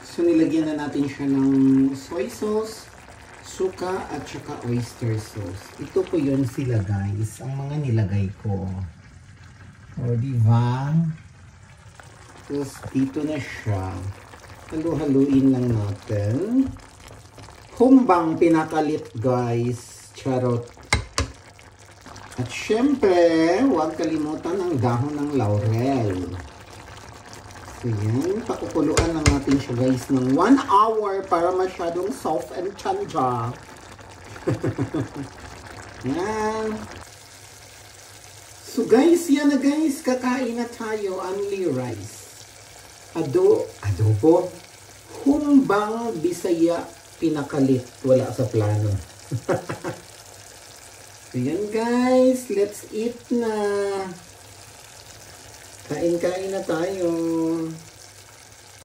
So, nilagyan na natin siya ng soy sauce, suka, at saka oyster sauce. Ito po yun sila guys, ang mga nilagay ko. O, diba? Tapos, dito na siya. Halu-haluin lang natin. Humbang pinakalit guys. Charot. At syempre, huwag kalimutan ang dahon ng laurel. So yan, pakukuluan lang natin siya guys ng 1 hour para masyadong soft and tanja. Yan. So guys, yan na guys, kakain na tayo, only rice. Adobo. Humbang Bisaya pinakalit, wala sa plano. So yan guys, let's eat na. Kain-kain na tayo.